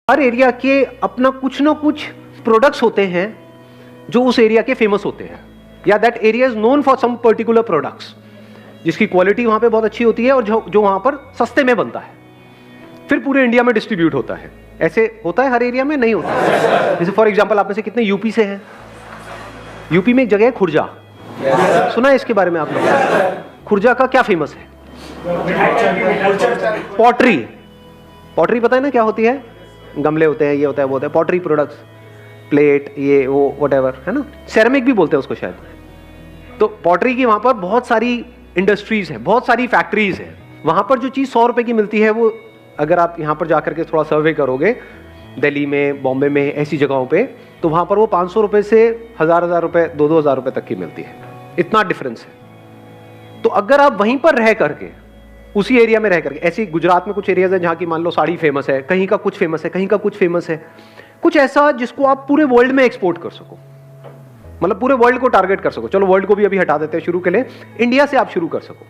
हर area के अपना कुछ ना कुछ प्रोडक्ट्स होते हैं जो उस एरिया के फेमस होते हैं, या that area is known for some particular products, जिसकी क्वालिटी वहां पे बहुत अच्छी होती है और जो वहां पर सस्ते में बनता है, फिर पूरे इंडिया में डिस्ट्रीब्यूट होता है। ऐसे होता है हर एरिया में? नहीं होता है। जैसे फॉर एग्जांपल, आप में से कितने यूपी से हैं? यूपी में एक जगह है खुर्जा, सुना है इसके बारे में आप लोग? खुर्जा का क्या फेमस है? पॉटरी। पॉटरी पता है ना क्या होती है? गमले होते हैं, ये होता है, वो होता है, पॉटरी प्रोडक्ट्स, प्लेट, ये वो व्हाटएवर, है ना, सेरेमिक भी बोलते हैं उसको शायद। तो पॉटरी की वहां पर बहुत सारी इंडस्ट्रीज है, बहुत सारी फैक्ट्रीज है। वहां पर जो चीज 100 रुपए की मिलती है, वो अगर आप यहाँ पर जाकर के थोड़ा सर्वे करोगे, दिल्ली में, बॉम्बे में, ऐसी जगहों पे, तो वहां पर वो 500 रुपए से 1000 रुपए, 2-2000 रुपए तक की मिलती है। इतना डिफरेंस है। तो अगर आप वहीं पर रह करके, उसी एरिया में रह करके, ऐसे गुजरात में कुछ एरियाज है जहां की मान लो साड़ी फेमस है, कहीं का कुछ फेमस है, कहीं का कुछ फेमस है, कुछ ऐसा जिसको आप पूरे वर्ल्ड में एक्सपोर्ट कर सको, मतलब पूरे वर्ल्ड को टारगेट कर सको। चलो वर्ल्ड को भी अभी हटा देते हैं शुरू के लिए, इंडिया से आप शुरू कर सको।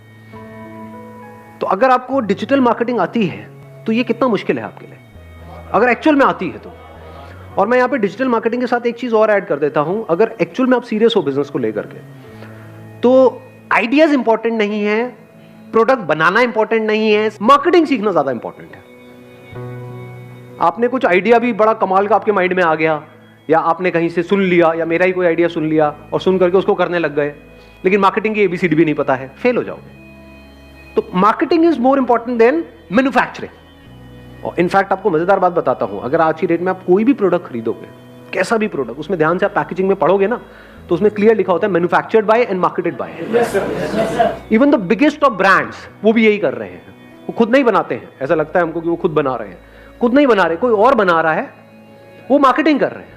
तो अगर आपको डिजिटल मार्केटिंग आती है तो ये कितना मुश्किल है आपके लिए, अगर एक्चुअल में आती है तो। और मैं यहाँ पे डिजिटल मार्केटिंग के साथ एक चीज और ऐड कर देता हूं, अगर एक्चुअल में आप सीरियस हो बिजनेस को लेकर के, तो आइडियाज इंपॉर्टेंट नहीं है, प्रोडक्ट बनाना इंपॉर्टेंट नहीं है, मार्केटिंग सीखना ज्यादा इंपॉर्टेंट है। आपने कुछ आइडिया भी बड़ा कमाल का आपके माइंड में आ गया, या आपने कहीं से सुन लिया, या मेरा ही कोई आइडिया सुन लिया और सुन करके उसको करने लग गए, लेकिन मार्केटिंग की एबीसीडी भी नहीं पता है, फेल हो जाओगे। तो marketing is more important than manufacturing. और इनफैक्ट आपको मजेदार बात बताता हूं, अगर आज की डेट में आप कोई भी प्रोडक्ट खरीदोगे, कैसा भी प्रोडक्ट, उसमें ध्यान से आप पैकेजिंग में पढ़ोगे ना, तो उसमें क्लियर लिखा होता है manufactured by and marketed bye. Even the biggest of brands वो भी यही कर रहे हैं, वो खुद नहीं बनाते हैं, ऐसा लगता है हमको कि वो खुद बना रहे हैं, खुद नहीं बना रहे, कोई और बना रहा है, वो मार्केटिंग कर रहे हैं।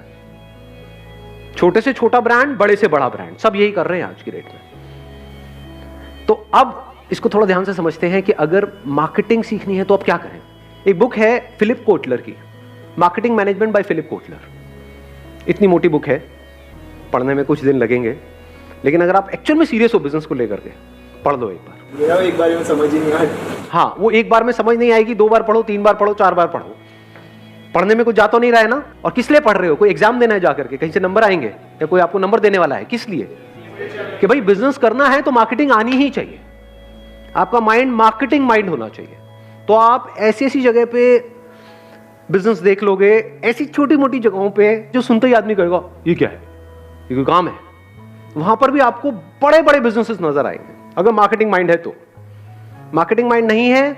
छोटे से छोटा ब्रांड, बड़े से बड़ा ब्रांड, सब यही कर रहे हैं आज की डेट में। तो अब इसको थोड़ा ध्यान से समझते हैं कि अगर मार्केटिंग सीखनी है तो अब क्या करें। एक बुक है फिलिप कोटलर की, marketing management by Philip Kotler. इतनी मोटी बुक है, पढ़ने में कुछ दिन लगेंगे, लेकिन अगर आप एक्चुअल में सीरियस हो बिजनेस को लेकर के, पढ़ लो एक बार। मेरा एक बार में समझ ही नहीं आया। हाँ, वो एक बार में समझ नहीं आएगी, 2 बार पढ़ो, 3 बार पढ़ो, 4 बार पढ़ो। पढ़ने में कुछ जा तो नहीं रहा है ना। और किस लिए पढ़ रहे हो? कोई एग्जाम देना है जाकर के, कहीं से नंबर आएंगे, या कोई आपको नंबर देने वाला है? किस लिए? कि भाई बिजनेस करना है तो मार्केटिंग आनी ही चाहिए, आपका माइंड मार्केटिंग माइंड होना चाहिए। तो आप ऐसी ऐसी जगह पे बिजनेस देख लोगे, ऐसी छोटी मोटी जगहों पे जो सुनते ही आदमी कहेगा ये क्या है, ये कोई काम है, वहां पर भी आपको बड़े बड़े बिजनेसेस नजर आएंगे, अगर मार्केटिंग माइंड है तो। मार्केटिंग माइंड नहीं है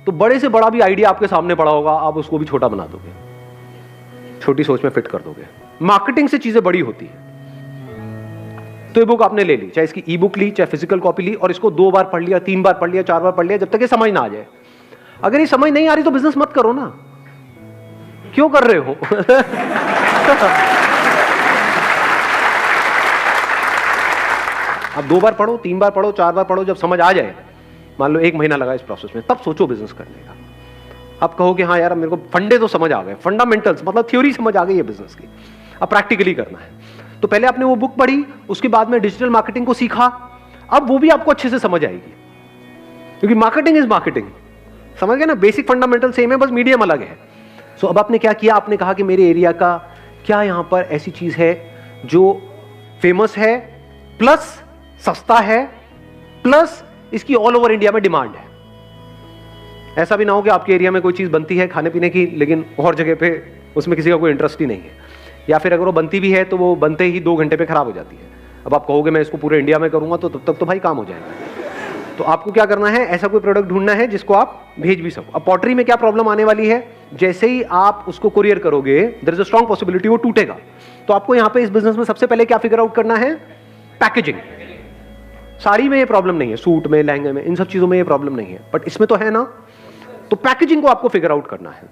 तो बड़े से बड़ा भी आइडिया आपके सामने पड़ा होगा, आप उसको भी छोटा बना दोगे, छोटी सोच में फिट कर दोगे। मार्केटिंग से चीजें बड़ी होती है। तो ये बुक आपने ले ली, चाहे इसकी ई बुक ली, चाहे फिजिकल कॉपी ली, और इसको 2 बार पढ़ लिया, 3 बार पढ़ लिया, 4 बार पढ़ लिया, जब तक ये समझ ना आ जाए। अगर ये समझ नहीं आ रही तो बिजनेस मत करो ना, क्यों कर रहे हो? अब 2 बार पढ़ो, 3 बार पढ़ो, 4 बार पढ़ो, जब समझ आ जाए, मान लो 1 महीना लगा इस प्रोसेस में, तब सोचो बिजनेस करने का। अब कहो कि हाँ यार मेरे को फंडे तो समझ आ गए, फंडामेंटल्स मतलब थ्योरी समझ आ गई है बिजनेस की, अब प्रैक्टिकली करना है। तो पहले आपने वो बुक पढ़ी, उसके बाद में डिजिटल मार्केटिंग को सीखा, अब वो भी आपको अच्छे से समझ आएगी, क्योंकि मार्केटिंग इज मार्केटिंग। समझ गए ना, बेसिक फंडामेंटल सेम है, बस मीडियम अलग है। सो अब आपने क्या किया, आपने कहा कि मेरे एरिया का क्या यहां पर ऐसी चीज है जो फेमस है, प्लस सस्ता है, प्लस इसकी ऑल ओवर इंडिया में डिमांड है। ऐसा भी ना हो कि आपके एरिया में कोई चीज बनती है खाने पीने की, लेकिन और जगह पे उसमें किसी का कोई इंटरेस्ट ही नहीं है, या फिर अगर वो बनती भी है तो वो बनते ही 2 घंटे पे खराब हो जाती है। अब आप कहोगे मैं इसको पूरे इंडिया में करूंगा, तो तब तक तो भाई काम हो जाएगा। तो आपको क्या करना है, ऐसा कोई प्रोडक्ट ढूंढना है जिसको आप भेज भी सको। अब पॉटरी में क्या प्रॉब्लम आने वाली है, जैसे ही आप उसको कुरियर करोगे, there is a strong possibility वो टूटेगा। तो आपको यहां पे इस बिजनेस में सबसे पहले क्या फिगर आउट करना है, पैकेजिंग। साड़ी में ये प्रॉब्लम नहीं है, सूट में, लहंगे में, इन सब चीजों में ये प्रॉब्लम नहीं है, बट इसमें तो है ना। तो पैकेजिंग को आपको फिगर आउट करना है,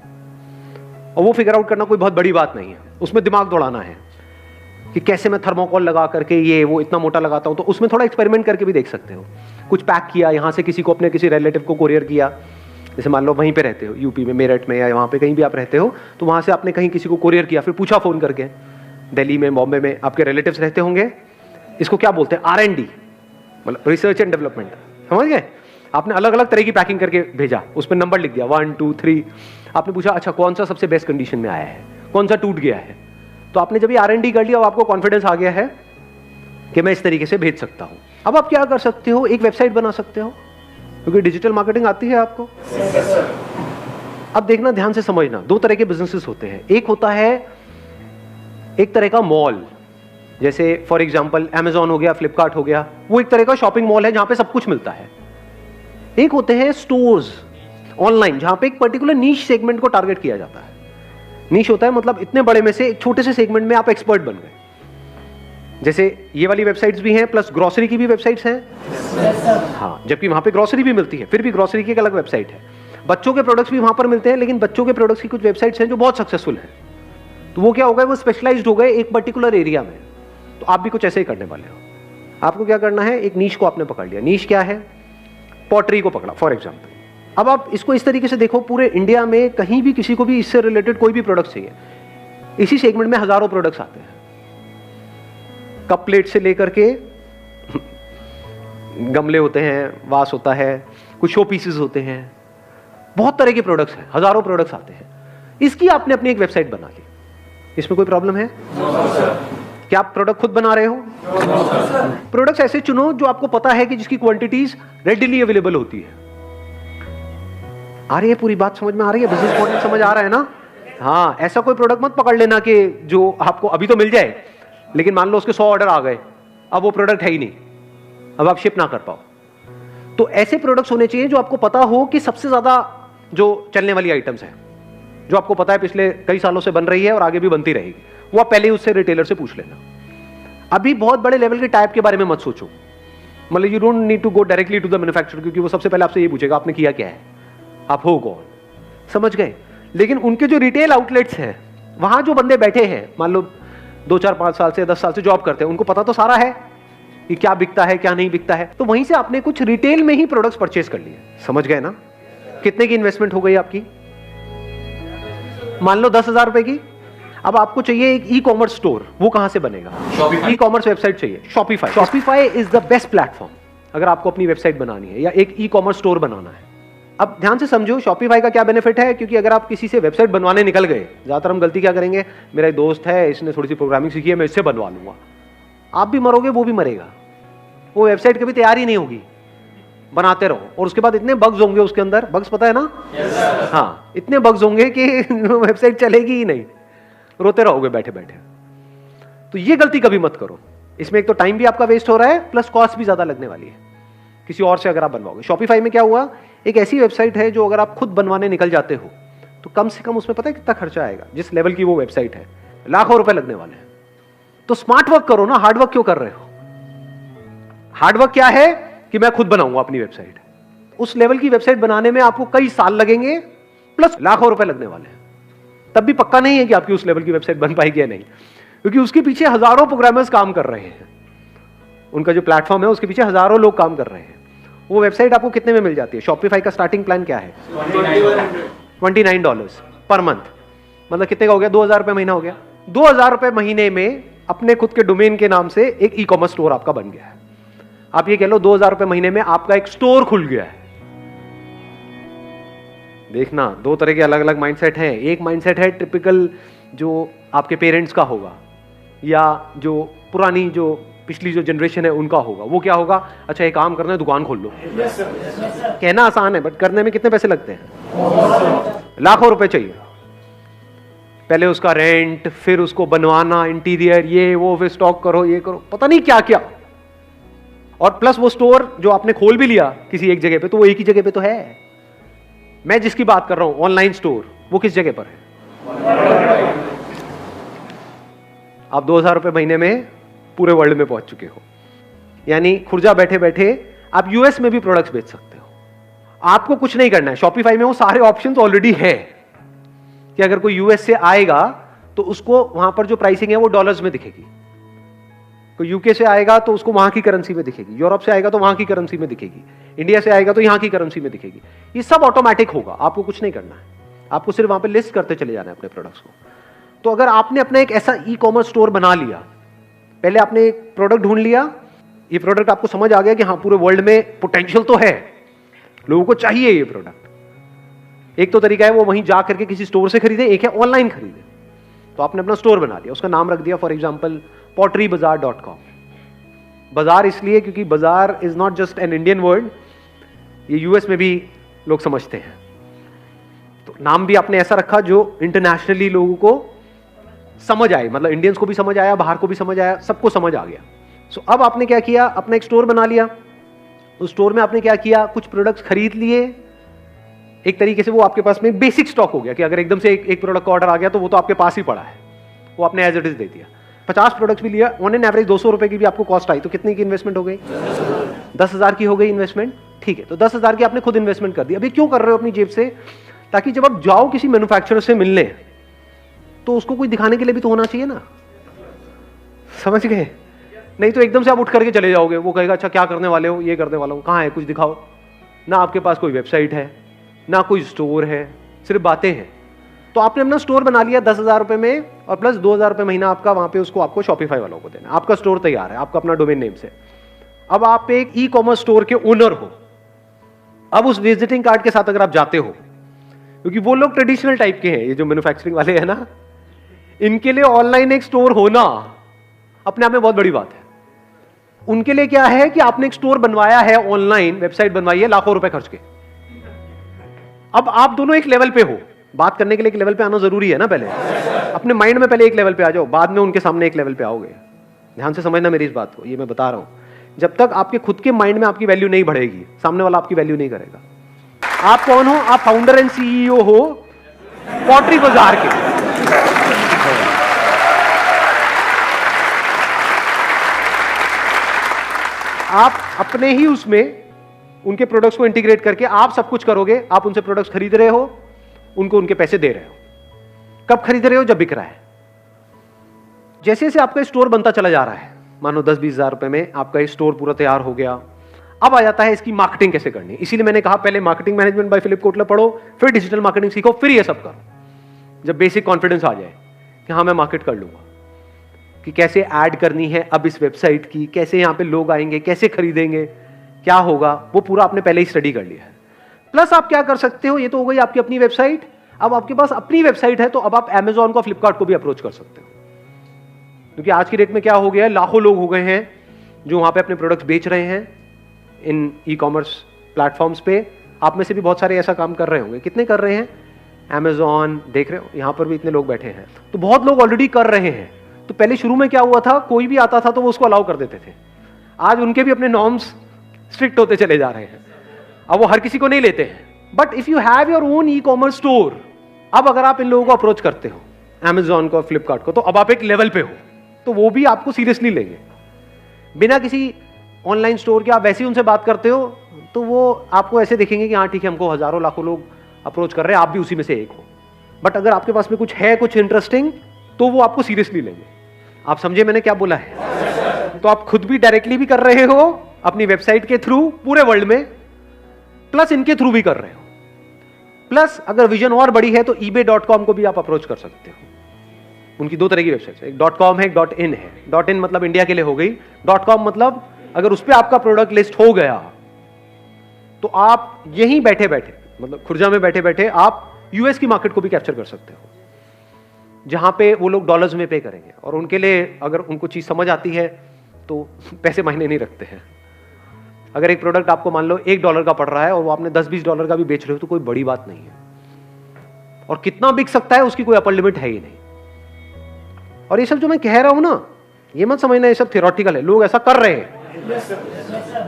और वो फिगर आउट करना कोई बहुत बड़ी बात नहीं है, उसमें दिमाग दौड़ाना है कि कैसे मैं थर्मोकोल लगा करके ये वो इतना मोटा लगाता हूं। तो उसमें थोड़ा एक्सपेरिमेंट करके भी देख सकते हो। कुछ पैक किया, यहां से किसी को, अपने किसी रिलेटिव को कोरियर किया, जैसे मान लो वहीं पे रहते हो, यूपी में, मेरठ में, या वहां पे कहीं भी आप रहते हो, तो वहां से आपने कहीं किसी को कोरियर किया, फिर पूछा फोन करके, दिल्ली में, बॉम्बे में आपके रिलेटिव्स रहते होंगे, इसको क्या बोलते हैं, R&D, मतलब रिसर्च एंड डेवलपमेंट, समझ गए। आपने अलग अलग तरह की पैकिंग करके भेजा, उस पर नंबर लिख दिया 1 2 3। आपने पूछा अच्छा कौन सा सबसे बेस्ट कंडीशन में आया है, कौन सा टूट गया है। तो आपने जब ये R&D कर लिया और आपको कॉन्फिडेंस आ गया है कि मैं इस तरीके से भेज सकता हूं, अब आप क्या कर सकते हो, एक वेबसाइट बना सकते हो, क्योंकि डिजिटल मार्केटिंग आती है आपको। अब देखना, ध्यान से समझना, दो तरह के बिजनेसेस होते हैं। एक होता है एक तरह का मॉल, जैसे फॉर एग्जांपल Amazon हो गया, फ्लिपकार्ट हो गया, वो एक तरह का शॉपिंग मॉल है जहां पे सब कुछ मिलता है। एक होते हैं स्टोर्स ऑनलाइन, जहां पे एक पर्टिकुलर नीश सेगमेंट को टारगेट किया जाता है। नीश होता है मतलब इतने बड़े में से एक छोटे से सेगमेंट में आप एक्सपर्ट बन गए। जैसे ये वाली वेबसाइट्स भी हैं, प्लस ग्रोसरी की भी वेबसाइट्स हैं। हाँ, जबकि वहां पे ग्रोसरी भी मिलती है, फिर भी ग्रोसरी की एक अलग वेबसाइट है। बच्चों के प्रोडक्ट्स भी वहां पर मिलते हैं, लेकिन बच्चों के प्रोडक्ट्स की कुछ वेबसाइट्स हैं जो बहुत सक्सेसफुल हैं। तो वो क्या हो गए, वो स्पेशलाइज्ड हो गए एक पर्टिकुलर एरिया में। तो आप भी कुछ ऐसे ही करने वाले हो। आपको क्या करना है, एक नीश को आपने पकड़ लिया। नीश क्या है, पॉटरी को पकड़ा फॉर एग्जाम्पल। अब आप इसको इस तरीके से देखो, पूरे इंडिया में कहीं भी किसी को भी इससे रिलेटेड कोई भी प्रोडक्ट चाहिए, इसी सेगमेंट में हजारों प्रोडक्ट्स आते हैं। कप प्लेट से लेकर के गमले होते हैं, वास होता है, कुछ शो पीसेस होते हैं, बहुत तरह के प्रोडक्ट्स हैं, हजारों प्रोडक्ट्स आते हैं। इसकी आपने अपनी एक वेबसाइट बना ली, इसमें कोई प्रॉब्लम है? क्या आप प्रोडक्ट खुद बना रहे हो? प्रोडक्ट्स ऐसे चुनो जो आपको पता है कि जिसकी क्वांटिटीज रेडिली अवेलेबल होती है। आ रही है पूरी बात समझ में आ रही है? बिजनेस मॉडल समझ आ रहा है ना? हाँ, ऐसा कोई प्रोडक्ट मत पकड़ लेना कि जो आपको अभी तो मिल जाए, लेकिन मान लो उसके 100 ऑर्डर आ गए, अब वो प्रोडक्ट है ही नहीं, अब आप शिप ना कर पाओ। तो ऐसे प्रोडक्ट्स होने चाहिए जो आपको पता हो कि सबसे ज्यादा जो चलने वाली आइटम्स है, जो आपको पता है पिछले कई सालों से बन रही है और आगे भी बनती रहेगी, वो आप पहले ही उससे रिटेलर से पूछ लेना। अभी बहुत बड़े लेवल के टाइप के बारे में मत सोचो, मतलब you don't need to go directly to the manufacturer, क्योंकि वो सबसे पहले आपसे ये पूछेगा आपने किया क्या है, आप हो कौन, समझ गए? लेकिन उनके जो रिटेल आउटलेट्स हैं, वहां जो बंदे बैठे हैं, मान लो 2 4 5 साल से 10 साल से जॉब करते हैं, उनको पता तो सारा है कि क्या बिकता है क्या नहीं बिकता है। तो वहीं से आपने कुछ रिटेल में ही प्रोडक्ट्स परचेज कर लिए, समझ गए ना? कितने की इन्वेस्टमेंट हो गई आपकी? मान लो 10,000 रुपए की। अब आपको चाहिए एक ई कॉमर्स स्टोर, वो कहां से बनेगा? ई कॉमर्स वेबसाइट चाहिए, Shopify. Shopify is the best platform अगर आपको अपनी वेबसाइट बनानी है या एक ई कॉमर्स स्टोर बनाना है। अब ध्यान से समझो शॉपिफाई का क्या बेनिफिट है, क्योंकि अगर आप किसी से वेबसाइट बनवाने निकल गए, ज्यादातर हम गलती क्या करेंगे, मेरा एक दोस्त है, इसने थोड़ी सी प्रोग्रामिंग सीखी है, मैं इससे बनवा लूंगा। आप भी मरोगे, वो भी मरेगा, वो वेबसाइट कभी तैयार ही नहीं होगी। बनाते रहो और उसके बाद इतने बग्स होंगे उसके अंदर, बग्स पता है ना? हाँ, इतने बग्स होंगे कि वेबसाइट चलेगी ही नहीं, रोते रहोगे बैठे बैठे। तो ये गलती कभी मत करो, इसमें एक तो टाइम भी आपका वेस्ट हो रहा है, प्लस कॉस्ट भी ज्यादा लगने वाली है किसी और से अगर आप बनवाओगे। शॉपिफाई में क्या हुआ, एक ऐसी वेबसाइट है जो अगर आप खुद बनवाने निकल जाते हो तो कम से कम उसमें पता है कितना खर्चा आएगा? जिस लेवल की वो वेबसाइट है, लाखों रुपए लगने वाले हैं। तो स्मार्ट वर्क करो ना, हार्ड वर्क क्यों कर रहे हो? हार्ड वर्क क्या है कि मैं खुद बनाऊंगा अपनी वेबसाइट। उस लेवल की वेबसाइट बनाने में आपको कई साल लगेंगे, प्लस लाखों रुपए लगने वाले हैं। तब भी पक्का नहीं है कि आपकी उस लेवल की वेबसाइट बन पाएगी या नहीं, क्योंकि उसके पीछे हजारों प्रोग्रामर्स काम कर रहे हैं। उनका जो प्लेटफॉर्म है उसके पीछे हजारों लोग काम कर रहे हैं। वो वेबसाइट आपको कितने में मिल जाती है? शॉपिफाई का स्टार्टिंग प्लान क्या है? $29 पर मंथ, मतलब कितने का हो गया? 2,000 रुपए महीना हो गया। 2,000 रुपए महीने में अपने खुद के डोमेन के नाम से एक ई कॉमर्स स्टोर आपका बन गया है। आप ये कह लो 2,000 रुपए महीने में आपका एक स्टोर खुल गया है। देखना, दो तरह के अलग अलग माइंडसेट हैं। एक माइंडसेट है टिपिकल जो आपके पेरेंट्स का होगा या जो पुरानी जो पिछली जो जनरेशन है उनका होगा। वो क्या होगा, अच्छा एक काम करना है, दुकान खोल लो। कहना आसान है बट करने में कितने पैसे लगते हैं? लाखों रुपए चाहिए। पहले उसका रेंट, फिर उसको बनवाना, इंटीरियर, ये वो, फिर स्टॉक करो, ये करो, पता नहीं क्या क्या। और प्लस वो स्टोर जो आपने खोल भी लिया किसी एक जगह पे, तो वो एक ही जगह पे तो है। मैं जिसकी बात कर रहा हूं ऑनलाइन स्टोर, वो किस जगह पर है? आप 2,000 रुपए महीने में पूरे वर्ल्ड में पहुंच चुके हो, यानी खुर्जा बैठे बैठे आप यूएस में भी प्रोडक्ट्स बेच सकते हो। आपको कुछ नहीं करना है, शॉपिफाई में वो सारे ऑप्शंस ऑलरेडी है कि अगर कोई यूएस से आएगा तो उसको वहां पर जो प्राइसिंग है वो डॉलर्स में दिखेगी। कोई यूके से आएगा तो उसको वहां की करेंसी में दिखेगी, यूरोप से आएगा तो वहां की करेंसी में दिखेगी, इंडिया से आएगा तो यहां की करेंसी में दिखेगी। ये सब ऑटोमेटिक होगा, आपको कुछ नहीं करना है, आपको सिर्फ वहां पे लिस्ट करते चले जाना है अपने प्रोडक्ट्स को। तो अगर आपने अपना एक ऐसा ई कॉमर्स स्टोर बना लिया, पहले आपने एक प्रोडक्ट ढूंढ लिया, ये प्रोडक्ट आपको समझ आ गया कि हाँ पूरे वर्ल्ड में पोटेंशियल तो है, लोगों को चाहिए ये प्रोडक्ट। एक तो तरीका है वो वहीं जा करके किसी स्टोर से खरीदे, एक है ऑनलाइन खरीदे। तो आपने अपना स्टोर बना दिया, उसका नाम रख दिया फॉर एग्जाम्पल potterybazaar.com। बाजार इसलिए क्योंकि बाजार is not just an Indian word, ये यूएस में भी लोग समझते हैं। तो नाम भी आपने ऐसा रखा जो इंटरनेशनली लोगों को समझ आए, मतलब इंडियंस को भी समझ आया, बाहर को भी समझ आया, सबको समझ आ गया। सो अब आपने क्या किया, अपना एक स्टोर बना लिया। उस स्टोर में आपने क्या किया, कुछ प्रोडक्ट्स खरीद लिए। एक तरीके से वो आपके पास में बेसिक स्टॉक हो गया कि अगर एकदम से एक प्रोडक्ट का ऑर्डर आ गया तो वो तो आपके पास ही पड़ा है, वो आपने एज इट इज दे दिया। 50 प्रोडक्ट्स भी लिया, ऑन एन एवरेज 200 रुपए की भी आपको कॉस्ट आई, तो कितनी की इन्वेस्टमेंट हो गई? 10,000 की हो गई इन्वेस्टमेंट। ठीक है, तो 10,000 की आपने खुद इन्वेस्टमेंट कर दी। अभी क्यों कर रहे हो अपनी जेब से? ताकि जब आप जाओ किसी मैन्युफैक्चरर से मिलने तो उसको कोई दिखाने के लिए भी तो होना चाहिए ना, समझ गए? नहीं तो एकदम से आप उठ करके चले जाओगे, वो कहेगा अच्छा क्या करने वाले हो, ये करने वाला हूं, कहाँ है कुछ दिखाओ। ना आपके पास कोई वेबसाइट है, ना कोई स्टोर है, सिर्फ बातें हैं। तो आपने अपना स्टोर बना लिया 10,000 रुपए में, और प्लस 2,000 रुपए महीना आपका वहां पे उसको आपको शॉपिफाई वालों को देना। आपका स्टोर तैयार है, आपका अपना डोमेन नेम से। अब आप एक ई कॉमर्स स्टोर के ओनर हो। अब उस विजिटिंग कार्ड के साथ अगर आप जाते हो, क्योंकि वो लोग ट्रेडिशनल टाइप के हैं, ये जो मैन्युफैक्चरिंग वाले हैं ना, इनके लिए ऑनलाइन एक स्टोर होना अपने आप में बहुत बड़ी बात है। उनके लिए क्या है कि आपने एक स्टोर बनवाया है, ऑनलाइन वेबसाइट बनवाई है लाखों रुपए खर्च के। अब आप दोनों एक लेवल पे हो, बात करने के लिए एक लेवल पे आना जरूरी है ना। पहले अपने माइंड में पहले एक लेवल पे आ जाओ, बाद में उनके सामने एक लेवल पे आओगे। ध्यान से समझना मेरी इस बात को, ये मैं बता रहा हूं। जब तक आपके खुद के माइंड में आपकी वैल्यू नहीं बढ़ेगी, सामने वाला आपकी वैल्यू नहीं करेगा। आप कौन हो? आप फाउंडर एंड सीईओ हो पॉटरी बाजार के। आप अपने ही उसमें उनके प्रोडक्ट्स को इंटीग्रेट करके आप सब कुछ करोगे। आप उनसे प्रोडक्ट्स खरीद रहे हो, उनको उनके पैसे दे रहे हो। कब खरीद रहे हो? जब बिक रहा है। जैसे जैसे आपका स्टोर बनता चला जा रहा है, मानो 10-20 हजार रुपए में आपका स्टोर पूरा तैयार हो गया। अब आ जाता है इसकी मार्केटिंग कैसे करनी। इसीलिए मैंने कहा पहले marketing management by Philip Kotler पढ़ो, फिर डिजिटल मार्केटिंग सीखो, फिर ये सब करो। जब बेसिक कॉन्फिडेंस आ जाए कि हाँ मैं मार्केट कर लूंगा, कि कैसे ऐड करनी है अब इस वेबसाइट की, कैसे यहां पे लोग आएंगे, कैसे खरीदेंगे, क्या होगा, वो पूरा आपने पहले ही स्टडी कर लिया है। प्लस आप क्या कर सकते हो, ये तो हो गई आपकी अपनी वेबसाइट। अब आपके पास अपनी वेबसाइट है तो अब आप Amazon को, फ्लिपकार्ट को भी अप्रोच कर सकते हो। क्योंकि आज की डेट में क्या हो गया है, लाखों लोग हो गए हैं जो वहां पे अपने प्रोडक्ट्स बेच रहे हैं इन ई कॉमर्स प्लेटफॉर्म्स पे। आप में से भी बहुत सारे ऐसा काम कर रहे होंगे। कितने कर रहे हैं? Amazon देख रहे हो, यहां पर भी इतने लोग बैठे हैं, तो बहुत लोग ऑलरेडी कर रहे हैं। तो पहले शुरू में क्या हुआ था, कोई भी आता था तो वो उसको अलाउ कर देते थे। आज उनके भी अपने नॉर्म्स स्ट्रिक्ट होते चले जा रहे हैं, अब वो हर किसी को नहीं लेते हैं। But if you have your own e commerce store, अब अगर आप इन लोगों को अप्रोच करते हो, Amazon को, फ्लिपकार्ट को, तो अब आप एक लेवल पे हो, तो वो भी आपको सीरियसली लेंगे। बिना किसी ऑनलाइन स्टोर के आप वैसे ही उनसे बात करते हो तो वो आपको ऐसे देखेंगे कि हाँ ठीक है, हमको हजारों लाखों लोग अप्रोच कर रहे हैं, आप भी उसी में से एक हो। बट अगर आपके पास में कुछ है, कुछ इंटरेस्टिंग, तो वो आपको सीरियसली लेंगे। आप समझे मैंने क्या बोला है? तो आप खुद भी डायरेक्टली भी कर रहे हो अपनी वेबसाइट के थ्रू पूरे वर्ल्ड में, प्लस इनके थ्रू भी कर रहे हो। प्लस अगर विजन और बड़ी है तो ebay.com को भी आप अप्रोच कर सकते हो। उनकी 2 तरह की वेबसाइट है, एक .com है, एक .in है। .in मतलब इंडिया के लिए हो गई, .com मतलब अगर उस पर आपका प्रोडक्ट लिस्ट हो गया तो आप यहीं बैठे बैठे, मतलब खुर्जा में बैठे बैठे आप यूएस की मार्केट को भी कैप्चर कर सकते हो, जहां पे वो लोग डॉलर्स में पे करेंगे। और उनके लिए अगर उनको चीज समझ आती है तो पैसे मायने नहीं रखते हैं। अगर एक प्रोडक्ट आपको मान लो $1 का पड़ रहा है और वो आपने $10-20 का भी बेच रहे हो तो कोई बड़ी बात नहीं है। और कितना बिक सकता है उसकी कोई अपर लिमिट है ही नहीं। और ये सब जो मैं कह रहा हूं ना, ये मत समझना ये सब थियोरेटिकल है, लोग ऐसा कर रहे हैं।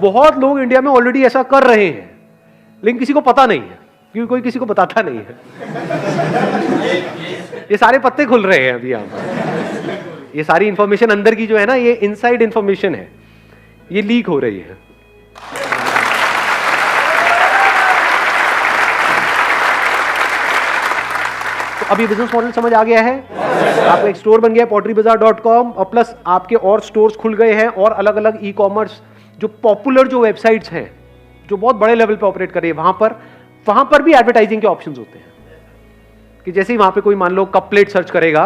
बहुत लोग इंडिया में ऑलरेडी ऐसा कर रहे हैं, लेकिन किसी को पता नहीं है, क्योंकि कोई किसी को बताता नहीं है। ये सारे पत्ते खुल रहे हैं अभी यहाँ पर। ये सारी इंफॉर्मेशन अंदर की जो है ना, ये इनसाइड इंफॉर्मेशन है, ये लीक हो रही है। तो अभी बिजनेस मॉडल समझ आ गया है, आपका एक स्टोर बन गया potterybazaar.com, और प्लस आपके और स्टोर्स खुल गए हैं और अलग अलग ई कॉमर्स जो पॉपुलर जो वेबसाइट्स हैं जो बहुत बड़े लेवल पे ऑपरेट कर रही है, वहां पर भी एडवर्टाइजिंग के ऑप्शंस होते हैं। कि जैसे ही वहां पे कोई मान लो कप प्लेट सर्च करेगा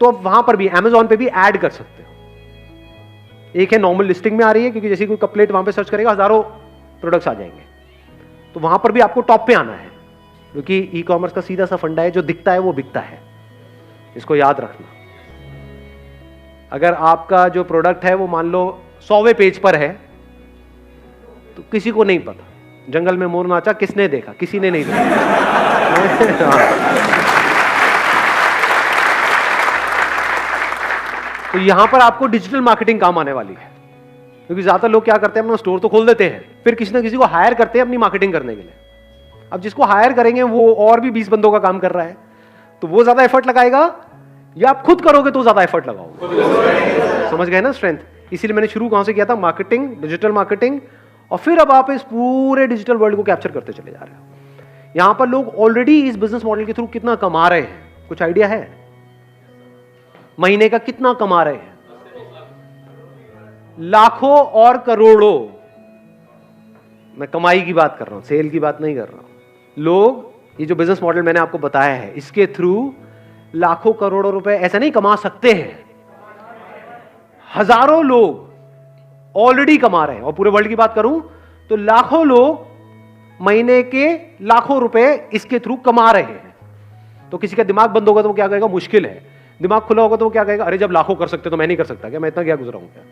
तो अब वहां पर भी Amazon पे भी ऐड कर सकते हो। एक है नॉर्मल लिस्टिंग में आ रही है, क्योंकि जैसे कोई कप प्लेट वहां पे सर्च करेगा हजारों प्रोडक्ट्स आ जाएंगे। तो वहां पर भी आपको टॉप पे आना है, क्योंकि ई कॉमर्स का सीधा सा फंडा है, जो दिखता है वो बिकता है, इसको याद रखना। अगर आपका जो प्रोडक्ट है वो मान लो 100वें पेज पर है तो किसी को नहीं पता, जंगल में मोर नाचा किसने देखा, किसी ने नहीं देखा। तो यहां पर आपको डिजिटल मार्केटिंग काम आने वाली है, क्योंकि ज्यादातर लोग क्या करते हैं, अपना स्टोर तो खोल देते हैं, फिर किसी ना किसी को हायर करते हैं अपनी मार्केटिंग करने के लिए। अब जिसको हायर करेंगे वो और भी 20 बंदों का काम कर रहा है, तो वो ज्यादा एफर्ट लगाएगा, या आप खुद करोगे तो ज्यादा एफर्ट लगाओगे। समझ गए ना स्ट्रेंथ? इसीलिए मैंने शुरू कहां से किया था, मार्केटिंग, डिजिटल मार्केटिंग, और फिर अब आप इस पूरे डिजिटल वर्ल्ड को कैप्चर करते चले जा रहे हो। यहां पर लोग ऑलरेडी इस बिजनेस मॉडल के थ्रू कितना कमा रहे हैं, कुछ आइडिया है? महीने का कितना कमा रहे हैं? लाखों और करोड़ों। मैं कमाई की बात कर रहा हूं, सेल की बात नहीं कर रहा हूं। लोग ये जो बिजनेस मॉडल मैंने आपको बताया है, इसके थ्रू लाखों करोड़ों रुपए ऐसा नहीं कमा सकते हैं, हजारों लोग ऑलरेडी कमा रहे हैं। और पूरे वर्ल्ड की बात करूं तो लाखों लोग महीने के लाखों रुपए इसके थ्रू कमा रहे हैं। तो किसी का दिमाग बंद होगा तो वो क्या कहेगा, मुश्किल है। दिमाग खुला होगा तो वो क्या कहेगा, अरे जब लाखों कर सकते तो मैं नहीं कर सकता क्या, मैं इतना क्या गुजरा हूं क्या।